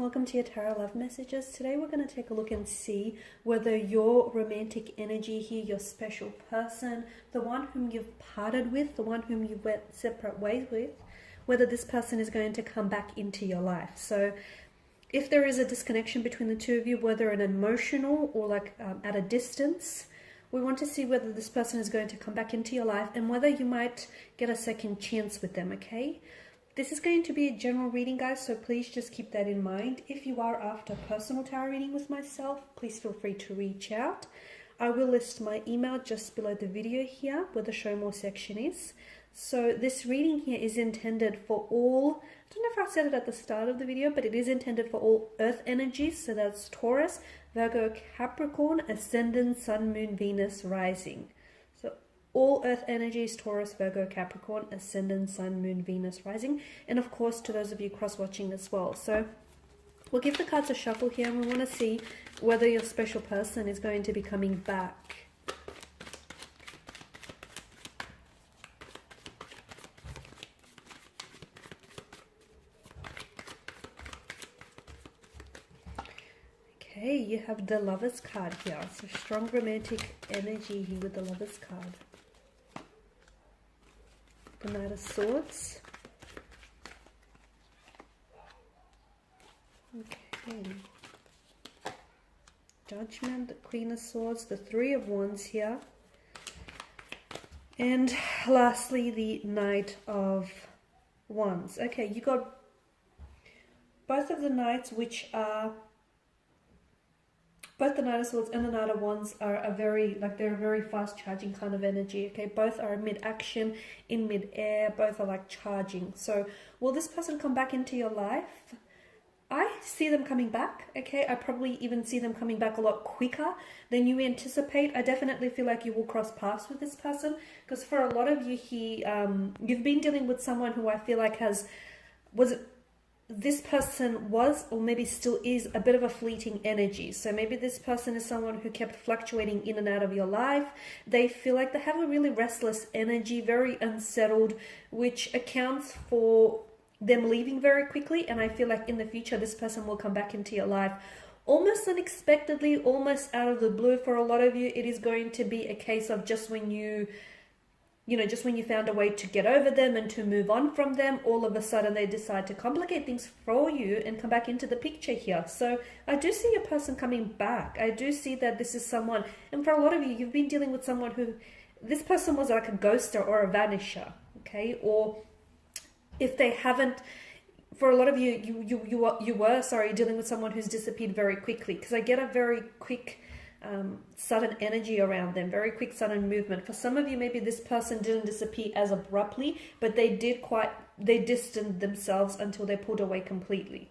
welcome to your Tarot Love Messages. Today we're going to take a look and see whether your romantic energy here, your special person, the one whom you've parted with, the one whom you went separate ways with, whether this person is going to come back into your life. So if there is a disconnection between the two of you, whether an emotional or like at a distance, we want to see whether this person is going to come back into your life and whether you might get a second chance with them, okay? This is going to be a general reading, guys, so please just keep that in mind. If you are after personal tarot reading with myself, please feel free to reach out. I will list my email just below the video here where the show more section is. So this reading here is intended for all, I don't know if I said it at the start of the video, but it is intended for all earth energies. So that's Taurus, Virgo, Capricorn, Ascendant, Sun, Moon, Venus, Rising. All earth energies, Taurus, Virgo, Capricorn, Ascendant, Sun, Moon, Venus, Rising. And of course, to those of you cross-watching as well. So we'll give the cards a shuffle here and we want to see whether your special person is going to be coming back. Okay, you have the Lovers card here. So strong romantic energy here with the Lovers card. The Knight of Swords. Okay. Judgment, the Queen of Swords, the Three of Wands here. And lastly, the Knight of Wands. Okay, you got both of the Knights, which are both the Knight of Swords and the Knight of Wands are a very, they're a very fast charging kind of energy, okay? Both are mid-action, in mid-air, both are like charging. So will this person come back into your life? I see them coming back, okay? I probably even see them coming back a lot quicker than you anticipate. I definitely feel like you will cross paths with this person because for a lot of you here, you've been dealing with someone who I feel like this person was or maybe still is a bit of a fleeting energy. So maybe this person is someone who kept fluctuating in and out of your life. They feel like they have a really restless energy, very unsettled, which accounts for them leaving very quickly. And I feel like in the future, this person will come back into your life almost unexpectedly, almost out of the blue. For a lot of you, it is going to be a case of just when you found a way to get over them and to move on from them, all of a sudden they decide to complicate things for you and come back into the picture here. So I do see a person coming back. I do see that this is someone, and for a lot of you, you've been dealing with someone who, this person was like a ghoster or a vanisher, okay? Or if they haven't, for a lot of you, you were dealing with someone who's disappeared very quickly, because I get a very quick, sudden energy around them, very quick sudden movement. For some of you, maybe this person didn't disappear as abruptly, but they distanced themselves until they pulled away completely.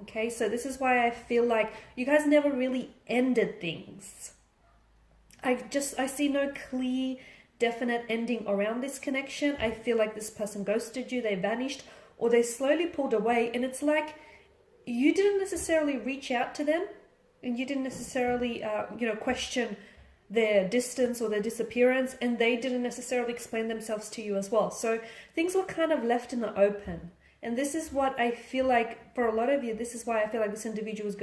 Okay, so this is why I feel like you guys never really ended things. I see no clear, definite ending around this connection. I feel like this person ghosted you, they vanished, or they slowly pulled away, and it's like you didn't necessarily reach out to them, and you didn't necessarily, question their distance or their disappearance, and they didn't necessarily explain themselves to you as well. So things were kind of left in the open. And this is what I feel like for a lot of you, this is why I feel like this individual is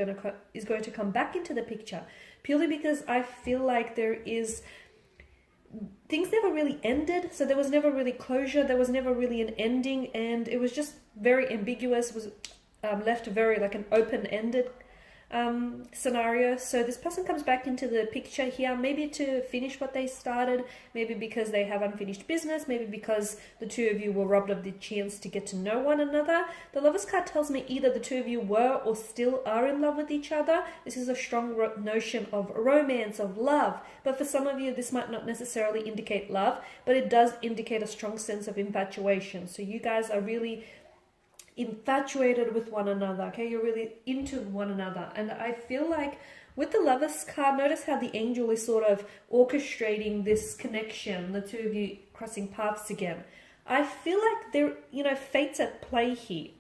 going to come back into the picture, purely because I feel like things never really ended. So there was never really closure. There was never really an ending, and it was just very ambiguous, was left very like an open-ended scenario. So this person comes back into the picture here, maybe to finish what they started, maybe because they have unfinished business, maybe because the two of you were robbed of the chance to get to know one another. The Lovers card tells me either the two of you were or still are in love with each other. This is a strong notion of romance, of love, but for some of you this might not necessarily indicate love, but it does indicate a strong sense of infatuation. So you guys are really infatuated with one another, okay? You're really into one another. And I feel like with the Lovers card, notice how the angel is sort of orchestrating this connection, the two of you crossing paths again. I feel like there, fate's at play here.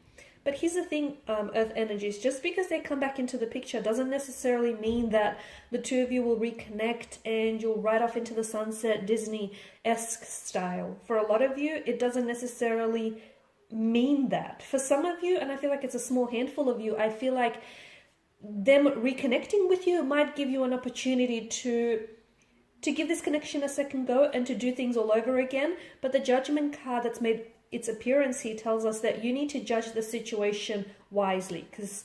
But here's the thing, Earth energies, just because they come back into the picture doesn't necessarily mean that the two of you will reconnect and you'll ride off into the sunset Disney-esque style. For a lot of you, it doesn't necessarily mean that. For some of you, and I feel like it's a small handful of you, I feel like them reconnecting with you might give you an opportunity to give this connection a second go and to do things all over again. But the Judgment card that's made its appearance here tells us that you need to judge the situation wisely, because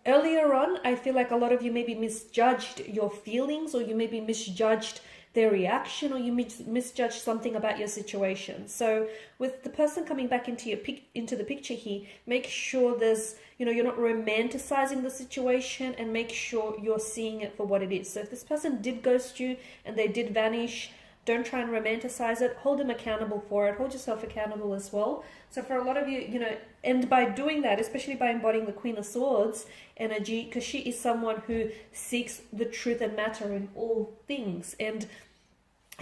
earlier on, I feel like a lot of you maybe misjudged your feelings, or you maybe misjudged their reaction, or you misjudged something about your situation. So with the person coming back into the picture here, make sure there's, you're not romanticizing the situation, and make sure you're seeing it for what it is. So if this person did ghost you and they did vanish, don't try and romanticize it. Hold them accountable for it. Hold yourself accountable as well. So for a lot of you, and by doing that, especially by embodying the Queen of Swords energy, because she is someone who seeks the truth and matter in all things. And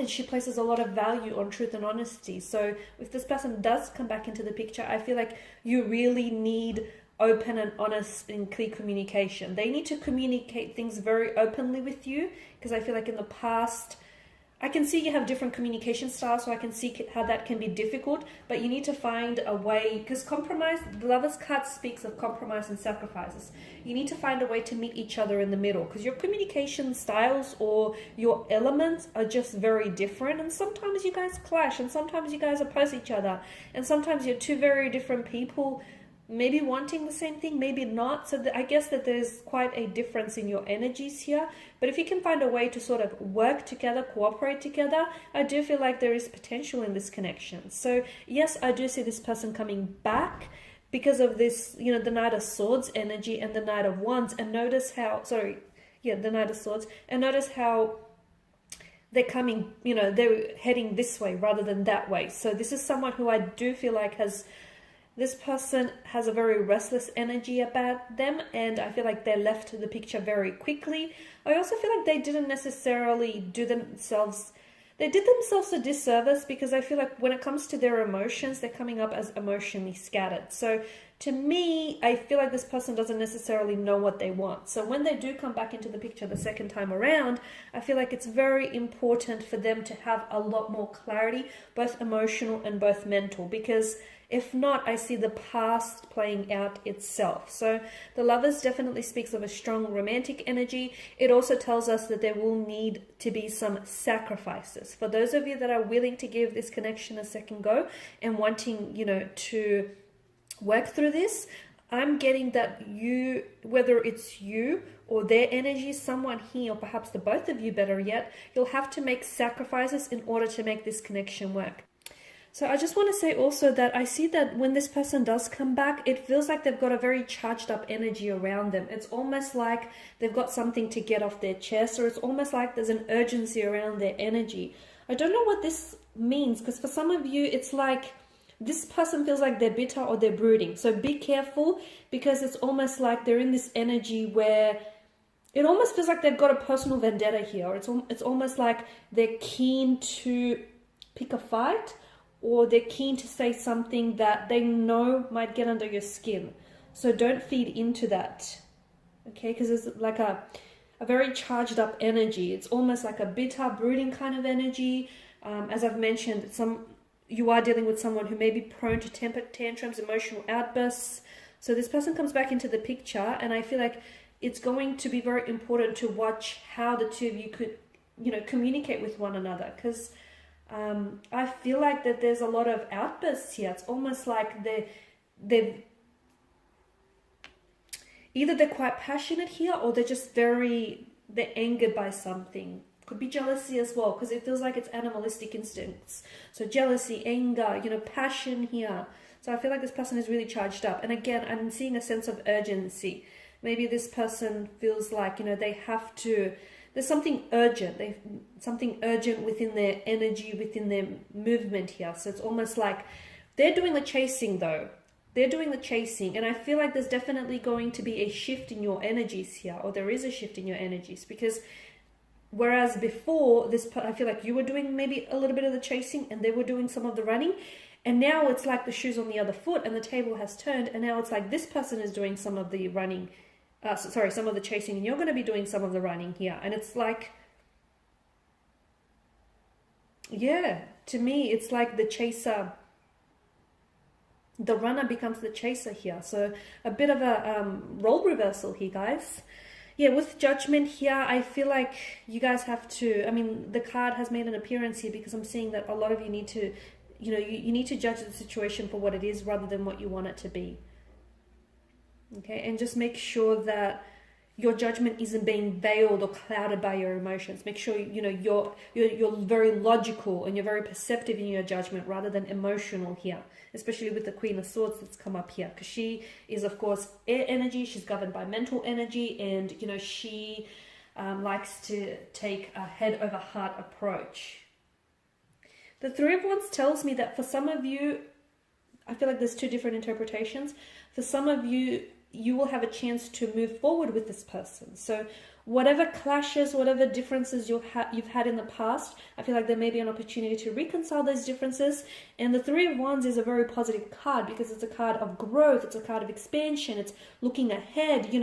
she places a lot of value on truth and honesty. So if this person does come back into the picture, I feel like you really need open and honest and clear communication. They need to communicate things very openly with you, because I feel like in the past, I can see you have different communication styles, so I can see how that can be difficult, but you need to find a way, because compromise, the Lover's card speaks of compromise and sacrifices. You need to find a way to meet each other in the middle, because your communication styles or your elements are just very different, and sometimes you guys clash, and sometimes you guys oppose each other, and sometimes you're two very different people, maybe wanting the same thing, maybe not. So I guess that there's quite a difference in your energies here. But if you can find a way to sort of work together, cooperate together, I do feel like there is potential in this connection. So yes, I do see this person coming back because of this, the Knight of Swords energy and the Knight of Wands. And notice how, the Knight of Swords. And notice how they're coming, they're heading this way rather than that way. So this is someone who I do feel like this person has a very restless energy about them, and I feel like they left the picture very quickly. I also feel like they didn't necessarily did themselves a disservice, because I feel like when it comes to their emotions, they're coming up as emotionally scattered. So to me, I feel like this person doesn't necessarily know what they want. So when they do come back into the picture the second time around, I feel like it's very important for them to have a lot more clarity, both emotional and both mental, because if not, I see the past playing out itself. So the Lovers definitely speaks of a strong romantic energy. It also tells us that there will need to be some sacrifices. For those of you that are willing to give this connection a second go and wanting, to work through this, I'm getting that you, whether it's you or their energy, someone here, or perhaps the both of you, better yet, you'll have to make sacrifices in order to make this connection work. So I just want to say also that I see that when this person does come back, it feels like they've got a very charged up energy around them. It's almost like they've got something to get off their chest, or it's almost like there's an urgency around their energy. I don't know what this means, because for some of you, it's like this person feels like they're bitter or they're brooding. So be careful, because it's almost like they're in this energy where it almost feels like they've got a personal vendetta here. Or it's almost like they're keen to pick a fight, or they're keen to say something that they know might get under your skin. So don't feed into that, okay? Because it's like a very charged up energy. It's almost like a bitter, brooding kind of energy. As I've mentioned, you are dealing with someone who may be prone to temper tantrums, emotional outbursts. So this person comes back into the picture, and I feel like it's going to be very important to watch how the two of you could, communicate with one another, because I feel like that there's a lot of outbursts here. It's almost like they're either they're quite passionate here, or they're just they're angered by something. Could be jealousy as well, because it feels like it's animalistic instincts. So jealousy, anger, passion here. So I feel like this person is really charged up. And again, I'm seeing a sense of urgency. Maybe this person feels like, they have to, there's something urgent. Something urgent within their energy, within their movement here. So it's almost like they're doing the chasing though. They're doing the chasing. And I feel like there's definitely going to be a shift in your energies here, or there is a shift in your energies, because whereas before this, I feel like you were doing maybe a little bit of the chasing and they were doing some of the running. And now it's like the shoe's on the other foot and the table has turned. And now it's like this person is doing some of the running, some of the chasing, and you're going to be doing some of the running here. And it's like, yeah, to me, it's like the chaser the runner becomes the chaser here. So a bit of a role reversal here, guys. Yeah, with Judgment here, I feel like you guys have to, I mean, the card has made an appearance here because I'm seeing that a lot of you need to, you need to judge the situation for what it is rather than what you want it to be. Okay, and just make sure that your judgment isn't being veiled or clouded by your emotions. Make sure you're very logical and you're very perceptive in your judgment rather than emotional here, especially with the Queen of Swords that's come up here, because she is, of course, air energy. She's governed by mental energy, and she likes to take a head over heart approach. The Three of Wands tells me that for some of you, I feel like there's two different interpretations. For some of you, you will have a chance to move forward with this person. So whatever clashes, whatever differences you've had in the past, I feel like there may be an opportunity to reconcile those differences. And the Three of Wands is a very positive card because it's a card of growth. It's a card of expansion. It's looking ahead.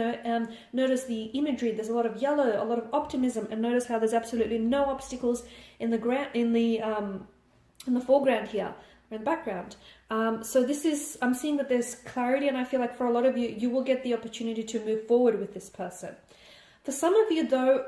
Notice the imagery. There's a lot of yellow, a lot of optimism, and notice how there's absolutely no obstacles in the foreground here, or in the background. So this is, I'm seeing that there's clarity, and I feel like for a lot of you, you will get the opportunity to move forward with this person. For some of you though,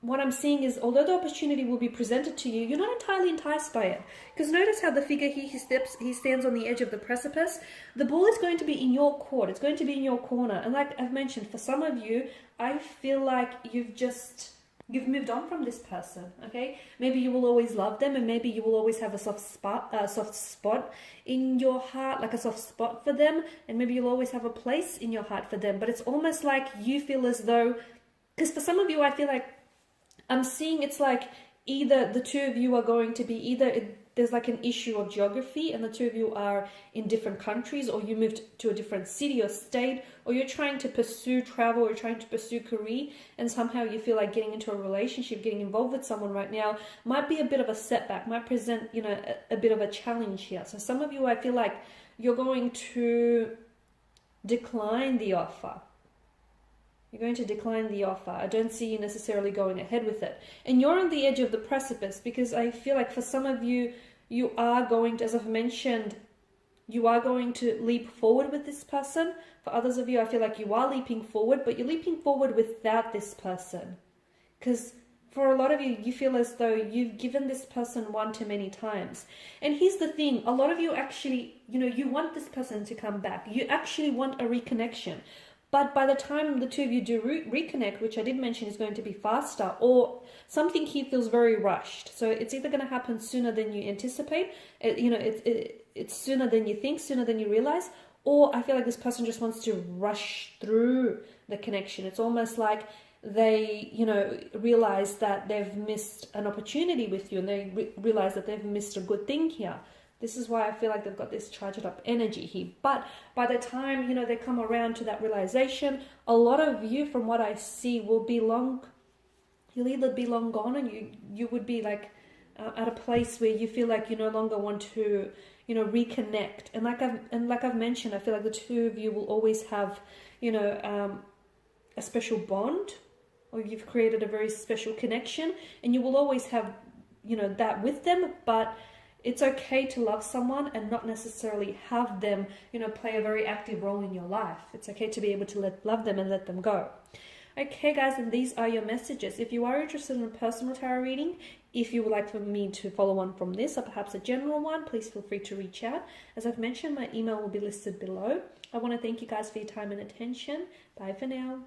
what I'm seeing is, although the opportunity will be presented to you, you're not entirely enticed by it. Because notice how the figure here, he stands on the edge of the precipice. The ball is going to be in your court. It's going to be in your corner. And like I've mentioned, for some of you, I feel like you've moved on from this person, okay? Maybe you will always love them, and maybe you will always have a soft spot in your heart, like a soft spot for them, and maybe you'll always have a place in your heart for them. But it's almost like you feel as though, because for some of you, I feel like I'm seeing it's like either the two of you are going to be there's like an issue of geography and the two of you are in different countries, or you moved to a different city or state, or you're trying to pursue travel, or you're trying to pursue career, and somehow you feel like getting into a relationship, getting involved with someone right now might be a bit of a setback, might present, a bit of a challenge here. So some of you, I feel like you're going to decline the offer. You're going to decline the offer. I don't see you necessarily going ahead with it. And you're on the edge of the precipice because I feel like for some of you, you are going to, as I've mentioned, you are going to leap forward with this person. For others of you, I feel like you are leaping forward, but you're leaping forward without this person. Because for a lot of you, you feel as though you've given this person one too many times. And here's the thing, a lot of you actually, you want this person to come back. You actually want a reconnection. But by the time the two of you do reconnect, which I did mention is going to be faster, or something here feels very rushed. So it's either going to happen sooner than you anticipate, it's sooner than you think, sooner than you realize, or I feel like this person just wants to rush through the connection. It's almost like they, realize that they've missed an opportunity with you, and they realize that they've missed a good thing here. This is why I feel like they've got this charged up energy here. But by the time, they come around to that realization, a lot of you, from what I see, will be you'll either be long gone, and you would be like at a place where you feel like you no longer want to, reconnect. And like I've mentioned, I feel like the two of you will always have, a special bond, or you've created a very special connection, and you will always have, that with them. But it's okay to love someone and not necessarily have them, play a very active role in your life. It's okay to be able to love them and let them go. Okay, guys, and these are your messages. If you are interested in a personal tarot reading, if you would like for me to follow on from this, or perhaps a general one, please feel free to reach out. As I've mentioned, my email will be listed below. I want to thank you guys for your time and attention. Bye for now.